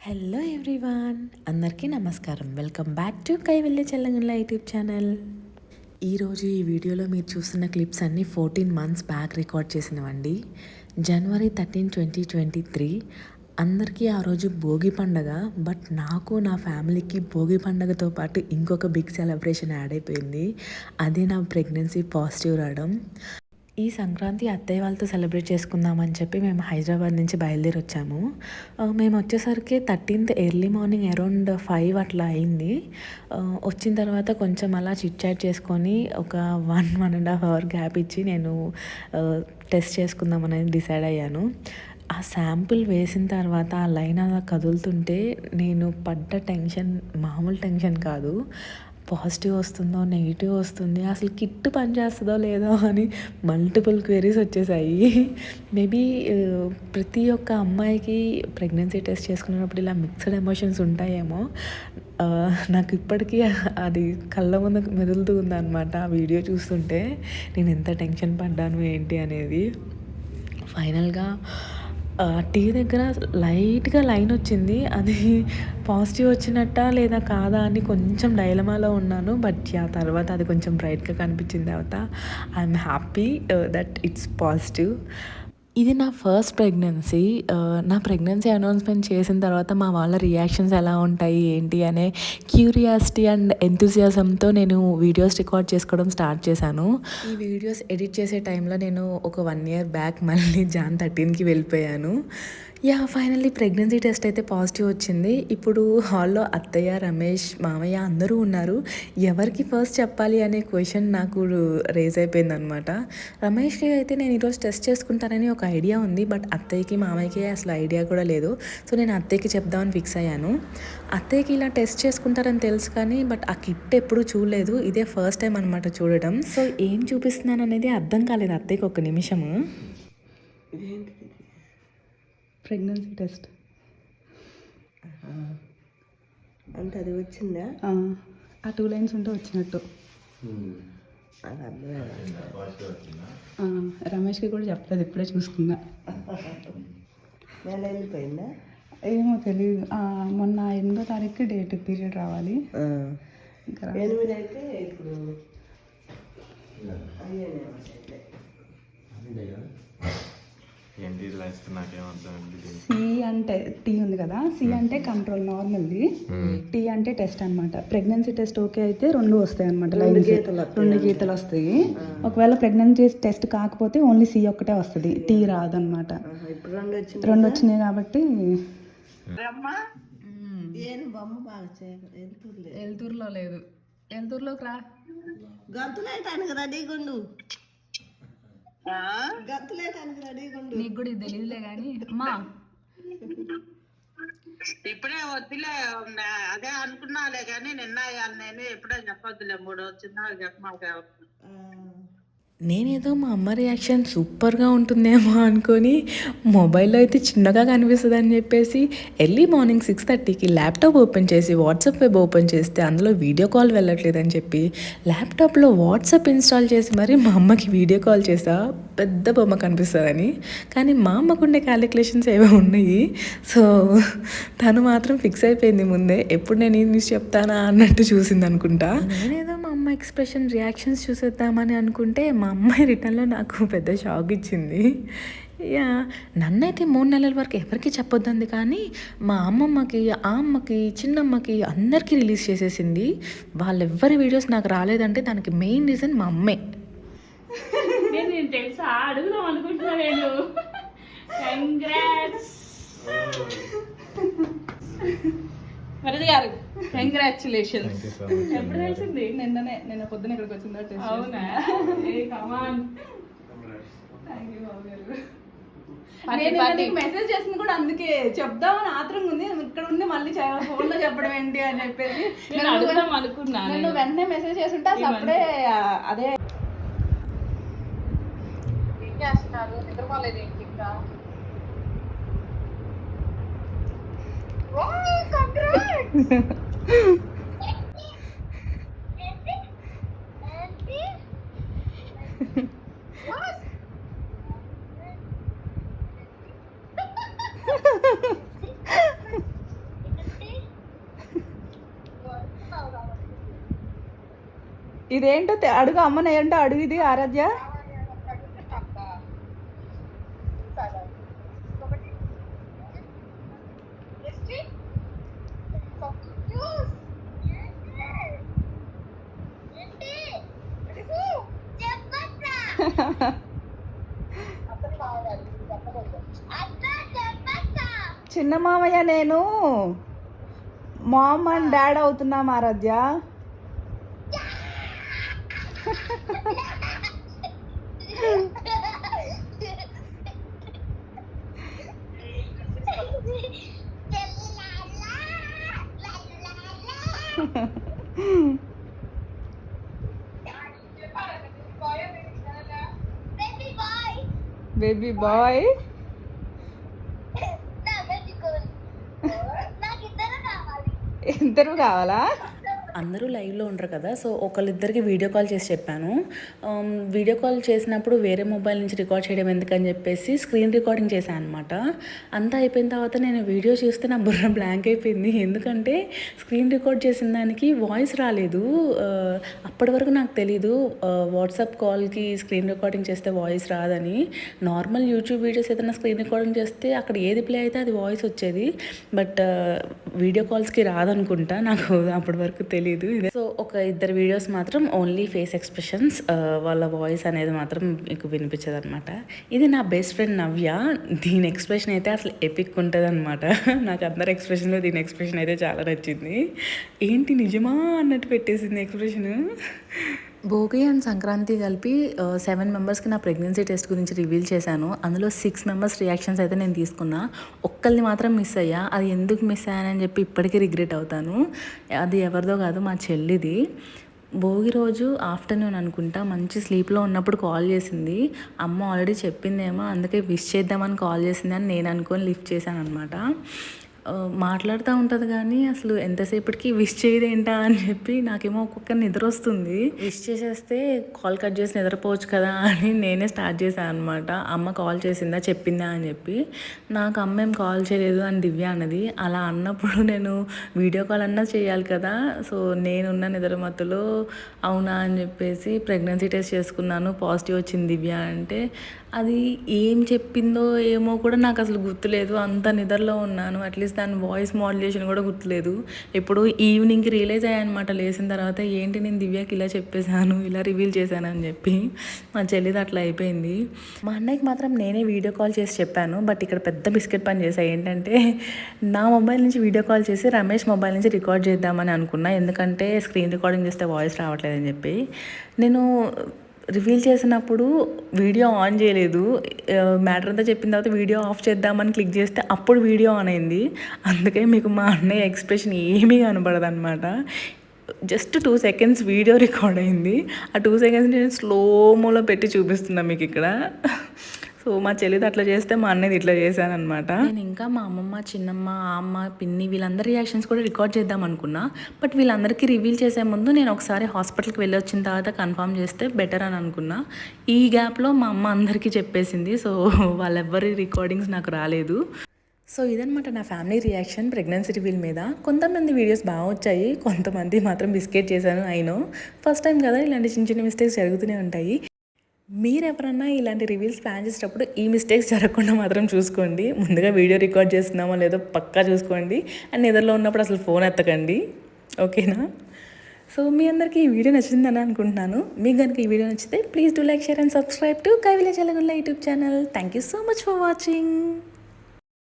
Hello everyone, అందరికీ నమస్కారం. Welcome back to Kaivalya చెల్లంగుల YouTube channel. ఈరోజు ఈ వీడియోలో మీరు చూస్తున్న క్లిప్స్ అన్నీ 14 months బ్యాక్ రికార్డ్ చేసినవండి. January 13, 2023. అందరికీ ఆ రోజు భోగి పండగ. బట్ నాకు నా ఫ్యామిలీకి భోగి పండగతో పాటు ఇంకొక బిగ్ సెలబ్రేషన్ యాడ్ అయిపోయింది. అది నా ప్రెగ్నెన్సీ పాజిటివ్ రావడం. ఈ సంక్రాంతి అత్తయ్య వాళ్ళతో సెలబ్రేట్ చేసుకుందామని చెప్పి మేము హైదరాబాద్ నుంచి బయలుదేరి వచ్చాము. మేము వచ్చేసరికి 13th ఎర్లీ మార్నింగ్ అరౌండ్ 5 అట్లా అయింది. వచ్చిన తర్వాత కొంచెం అలా చిట్ చాట్ చేసుకొని ఒక 1.5 hour గ్యాప్ ఇచ్చి నేను టెస్ట్ చేసుకుందాం అనేది డిసైడ్ అయ్యాను. ఆ శాంపుల్ వేసిన తర్వాత ఆ లైన్ అలా కదులుతుంటే నేను పడ్డ టెన్షన్ మామూలు టెన్షన్ కాదు. పాజిటివ్ వస్తుందో నెగిటివ్ వస్తుంది, అసలు కిట్ పనిచేస్తుందో లేదో అని మల్టిపుల్ క్వెరీస్ వచ్చేసాయి. మేబీ ప్రతి ఒక్క అమ్మాయికి ప్రెగ్నెన్సీ టెస్ట్ చేసుకున్నప్పుడు ఇలా మిక్స్డ్ ఎమోషన్స్ ఉంటాయేమో. నాకు ఇప్పటికీ అది కళ్ళ ముందు మెదులుతూ ఉందన్నమాట. ఆ వీడియో చూస్తుంటే నేను ఎంత టెన్షన్ పడ్డాను ఏంటి అనేది. ఫైనల్గా టీ దగ్గర లైట్గా లైన్ వచ్చింది. అది పాజిటివ్ వచ్చినట్ట లేదా కాదా అని కొంచెం డైలమాలో ఉన్నాను. బట్ తర్వాత అది కొంచెం బ్రైట్గా కనిపించిన తర్వాత I'm happy that it's positive. ఇది నా ఫస్ట్ ప్రెగ్నెన్సీ. నా ప్రెగ్నెన్సీ అనౌన్స్మెంట్ చేసిన తర్వాత మా వాళ్ళ రియాక్షన్స్ ఎలా ఉంటాయి ఏంటి అనే క్యూరియాసిటీ అండ్ ఎంతూజియాజంతో నేను వీడియోస్ రికార్డ్ చేసుకోవడం స్టార్ట్ చేశాను. ఈ వీడియోస్ ఎడిట్ చేసే టైంలో నేను ఒక 1 year బ్యాక్ మళ్ళీ Jan 13కి వెళ్ళిపోయాను. ఫైనల్లీ ప్రెగ్నెన్సీ టెస్ట్ అయితే పాజిటివ్ వచ్చింది. ఇప్పుడు హాల్లో అత్తయ్య, రమేష్, మామయ్య అందరూ ఉన్నారు. ఎవరికి ఫస్ట్ చెప్పాలి అనే క్వశ్చన్ నాకు రేజ్ అయిపోయింది అనమాట. రమేష్కి అయితే నేను ఈరోజు టెస్ట్ చేసుకుంటానని ఒక ఐడియా ఉంది. బట్ అత్తయ్యకి, మామయ్యకి అసలు ఐడియా కూడా లేదు. సో నేను అత్తయ్యకి చెప్దామని ఫిక్స్ అయ్యాను. అత్తయ్యకి ఇలా టెస్ట్ చేసుకుంటారని తెలుసు కానీ బట్ ఆ కిట్ ఎప్పుడూ చూడలేదు. ఇదే ఫస్ట్ టైం అనమాట చూడడం. సో ఏం చూపిస్తున్నాను అనేది అర్థం కాలేదు అత్తయ్యకి ఒక నిమిషము. ప్రెగ్నెన్సీ టెస్ట్ అంటే అది వచ్చిందా? ఆ 2 lines ఉంటే వచ్చినట్టు. రమేష్కి కూడా చెప్పలేదు, ఇప్పుడే చూసుకున్నా. నెల వెళ్ళిపోయిందా? ఏమో తెలియదు. మొన్న 8వ తారీఖుకి డేట్ పీరియడ్ రావాలి. 8 అయితే ఇప్పుడు సి అంటే టీ ఉంది కదా, సి అంటే కంట్రోల్ నార్మల్ది, టీ అంటే టెస్ట్ అనమాట. ప్రెగ్నెన్సీ టెస్ట్ ఓకే అయితే 2 వస్తాయి అనమాట. 2 గీతలు వస్తాయి. ఒకవేళ ప్రెగ్నెన్సీ టెస్ట్ కాకపోతే ఓన్లీ సి ఒక్కటే వస్తుంది, టీ రాదనమాట. 2 వచ్చినాయి కాబట్టి ఎల్తూరులో లేదు. ఎల్తూరులోకి రా. గంతులేటానికి రెడీగుండు, గంతులేటానికి రెడీగుండు. నీకు కూడా ఇది తెలియదులే కానీ అమ్మా ఇప్పుడే వద్దులే, అదే అనుకున్నాలే కానీ నిన్న నేను ఎప్పుడే చెప్పొద్దులే, 3 వచ్చిందా చెప్పమాక. నేనేదో మా అమ్మ రియాక్షన్ సూపర్గా ఉంటుందేమో అనుకొని మొబైల్లో అయితే చిన్నగా కనిపిస్తుంది అని చెప్పేసి ఎర్లీ మార్నింగ్ 6:30కి ల్యాప్టాప్ ఓపెన్ చేసి వాట్సాప్ వెబ్ ఓపెన్ చేస్తే అందులో వీడియో కాల్ వెళ్ళట్లేదని చెప్పి ల్యాప్టాప్లో వాట్సాప్ ఇన్స్టాల్ చేసి మరి మా అమ్మకి వీడియో కాల్ చేసా, పెద్ద బొమ్మ కనిపిస్తుందని. కానీ మా అమ్మకుండే క్యాలిక్యులేషన్స్ ఏవో ఉన్నాయి. సో తను మాత్రం ఫిక్స్ అయిపోయింది ముందే, ఎప్పుడు నేను ఈ న్యూస్ చెప్తానా అన్నట్టు చూసింది అనుకుంటా. నేనేదో మా అమ్మ ఎక్స్ప్రెషన్ రియాక్షన్స్ చూసేద్దామని అనుకుంటే మా అమ్మాయి రిటర్న్లో నాకు పెద్ద షాక్ ఇచ్చింది. నన్నైతే 3 నెలల వరకు ఎవరికి చెప్పొద్దంది కానీ మా అమ్మమ్మకి, ఆ అమ్మకి, చిన్నమ్మకి అందరికీ రిలీజ్ చేసేసింది. వాళ్ళెవ్వరి వీడియోస్ నాకు రాలేదంటే దానికి మెయిన్ రీజన్ మా అమ్మే. నేను తెలుసా అడుగుదాం అనుకుంటున్నా నేను. కంగ్రాట్స్ వరద గారు, కంగ్రాచులేషన్స్. ఎప్పుడు తెలిసింది? నిన్న పొద్దున ఇక్కడికి వచ్చిందా? అవునా? మెసేజ్ చేసింది కూడా అందుకే చెప్దామని ఆత్రంగా ఉంది. ఇక్కడ ఉంది మళ్ళీ ఫోన్ లో చెప్పడం ఏంటి అని చెప్పేసి నేను అడుగుదాం అనుకున్నా. నేను వెంటనే మెసేజ్ చేస్తుంటే అప్పుడే అదే చేస్తున్నారు, నిద్రపోలేదు ఏంటి ఇంకా? ఇదేంటో అడుగు అమ్మని, ఏంటో అడుగు ఇది ఆరాధ్య. చిన్న మామయ్య, నేను మామ్ అండ్ డాడ్ అవుతున్నాం ఆరాధ్య. Baby bye. ఇద్దరు కావాలా? అందరూ లైవ్లో ఉండరు కదా, సో ఒకళ్ళిద్దరికి వీడియో కాల్ చేసి చెప్పాను. వీడియో కాల్ చేసినప్పుడు వేరే మొబైల్ నుంచి రికార్డ్ చేయడం ఎందుకని చెప్పేసి స్క్రీన్ రికార్డింగ్ చేశాను అనమాట. అంతా అయిపోయిన తర్వాత నేను వీడియో చూస్తే నా బుర్ర బ్లాంక్ అయిపోయింది. ఎందుకంటే స్క్రీన్ రికార్డ్ చేసిన దానికి వాయిస్ రాలేదు. అప్పటి వరకు నాకు తెలీదు వాట్సాప్ కాల్కి స్క్రీన్ రికార్డింగ్ చేస్తే వాయిస్ రాదని. నార్మల్ యూట్యూబ్ వీడియోస్ ఏదైనా స్క్రీన్ రికార్డింగ్ చేస్తే అక్కడ ఏది ప్లే అయితే అది వాయిస్ వచ్చేది, బట్ వీడియో కాల్స్కి రాదనుకుంటా, నాకు అప్పటి వరకు తెలీదు. సో ఒక ఇద్దరు వీడియోస్ మాత్రం ఓన్లీ ఫేస్ ఎక్స్ప్రెషన్స్, వాళ్ళ వాయిస్ అనేది మాత్రం మీకు వినిపించదు అనమాట. ఇది నా బెస్ట్ ఫ్రెండ్ నవ్య. దీని ఎక్స్ప్రెషన్ అయితే అసలు ఎపిక్ ఉంటుంది అనమాట. నాకు అందరి ఎక్స్ప్రెషన్లో దీని ఎక్స్ప్రెషన్ అయితే చాలా నచ్చింది. ఏంటి నిజమా అన్నట్టు పెట్టేసింది ఎక్స్ప్రెషన్. భోగి అండ్ సంక్రాంతి కలిపి 7 మెంబర్స్కి నా ప్రెగ్నెన్సీ టెస్ట్ గురించి రివీల్ చేశాను. అందులో 6 మెంబర్స్ రియాక్షన్స్ అయితే నేను తీసుకున్నా. ఒక్కరిని మాత్రం మిస్ అయ్యా. అది ఎందుకు మిస్ అయ్యానని చెప్పి ఇప్పటికీ రిగ్రెట్ అవుతాను. అది ఎవరిదో కాదు, మా చెల్లిది. భోగి రోజు ఆఫ్టర్నూన్ అనుకుంటా, మంచి స్లీప్లో ఉన్నప్పుడు కాల్ చేసింది. అమ్మ ఆల్రెడీ చెప్పిందేమో, అందుకే విష్ చేద్దామని కాల్ చేసింది అని నేను అనుకొని లిఫ్ట్ చేశాను అనమాట. మాట్లాడుతూ ఉంటుంది కానీ అసలు ఎంతసేపటికి విష్ చేయదేంటా అని చెప్పి నాకేమో ఒక్కొక్క నిద్ర వస్తుంది. విష్ చేసేస్తే కాల్ కట్ చేసి నిద్రపోవచ్చు కదా అని నేనే స్టార్ట్ చేశాను అనమాట. అమ్మ కాల్ చేసిందా, చెప్పిందా అని చెప్పి. నాకు అమ్మ ఏం కాల్ చేయలేదు అని దివ్య అన్నది. అలా అన్నప్పుడు నేను వీడియో కాల్ అన్నా చేయాలి కదా. సో నేనున్న నిద్ర మత్తులో అవునా అని చెప్పేసి ప్రెగ్నెన్సీ టెస్ట్ చేసుకున్నాను, పాజిటివ్ వచ్చింది దివ్య అంటే. అది ఏం చెప్పిందో ఏమో కూడా నాకు అసలు గుర్తులేదు. అంత నిద్రలో ఉన్నాను. అట్లీస్ట్ దాని వాయిస్ మాడ్యులేషన్ కూడా గుర్తులేదు. ఇప్పుడు ఈవినింగ్కి రియలైజ్ అయ్యానమాట లేచిన తర్వాత, ఏంటి నేను దివ్యకి ఇలా చెప్పేశాను, ఇలా రివీల్ చేశాను అని చెప్పి. మా చెల్లిది అట్లా అయిపోయింది. మా అన్నయ్యకి మాత్రం నేనే వీడియో కాల్ చేసి చెప్పాను. బట్ ఇక్కడ పెద్ద బిస్కెట్ పని చేశాను. ఏంటంటే నా మొబైల్ నుంచి వీడియో కాల్ చేసి రమేష్ మొబైల్ నుంచి రికార్డ్ చేద్దామని అనుకున్నా. ఎందుకంటే స్క్రీన్ రికార్డింగ్ చేస్తే వాయిస్ రావట్లేదని చెప్పి. నేను రివీల్ చేసినప్పుడు వీడియో ఆన్ చేయలేదు. మ్యాటర్ అంతా చెప్పిన తర్వాత వీడియో ఆఫ్ చేద్దామని క్లిక్ చేస్తే అప్పుడు వీడియో ఆన్ అయింది. అందుకే మీకు మా అన్నయ్య ఎక్స్ప్రెషన్ ఏమీ కనబడదు అనమాట. జస్ట్ 2 సెకండ్స్ వీడియో రికార్డ్ అయింది. ఆ 2 సెకండ్స్ నేను స్లోమోలో పెట్టి చూపిస్తున్నాను మీకు ఇక్కడ. సో మా చెల్లిది అట్లా చేస్తే మా అన్నది ఇట్లా చేశాను అనమాట. నేను ఇంకా మా అమ్మమ్మ, చిన్నమ్మ, అమ్మ, పిన్ని వీళ్ళందరి రియాక్షన్స్ కూడా రికార్డ్ చేద్దాం అనుకున్నా. బట్ వీళ్ళందరికీ రివీల్ చేసే ముందు నేను ఒకసారి హాస్పిటల్కి వెళ్ళి వచ్చిన తర్వాత కన్ఫర్మ్ చేస్తే బెటర్ అని అనుకున్నా. ఈ గ్యాప్లో మా అమ్మ అందరికీ చెప్పేసింది. సో వాళ్ళెవ్వరి రికార్డింగ్స్ నాకు రాలేదు. సో ఇదనమాట నా ఫ్యామిలీ రియాక్షన్ ప్రెగ్నెన్సీ రివీల్ మీద. కొంతమంది వీడియోస్ బాగా వచ్చాయి, కొంతమంది మాత్రం బిస్కెట్ చేశాను. అయినో ఫస్ట్ టైం కదా, ఇలాంటి చిన్న చిన్న మిస్టేక్స్ జరుగుతూనే ఉంటాయి. మీరు ఎవరన్నా ఇలాంటి రివీల్స్ ప్లాన్ చేసేటప్పుడు ఈ మిస్టేక్స్ జరగకుండా మాత్రం చూసుకోండి. ముందుగా వీడియో రికార్డ్ చేస్తున్నామో లేదో పక్కా చూసుకోండి. అండ్ నిద్రలో ఉన్నప్పుడు అసలు ఫోన్ ఎత్తకండి, ఓకేనా? సో మీ అందరికీ ఈ వీడియో నచ్చిందని అనుకుంటున్నాను. మీకు కనుక ఈ వీడియో నచ్చితే please do like, share and subscribe to Kaivalya Challagundla YouTube channel. Thank you so much for watching.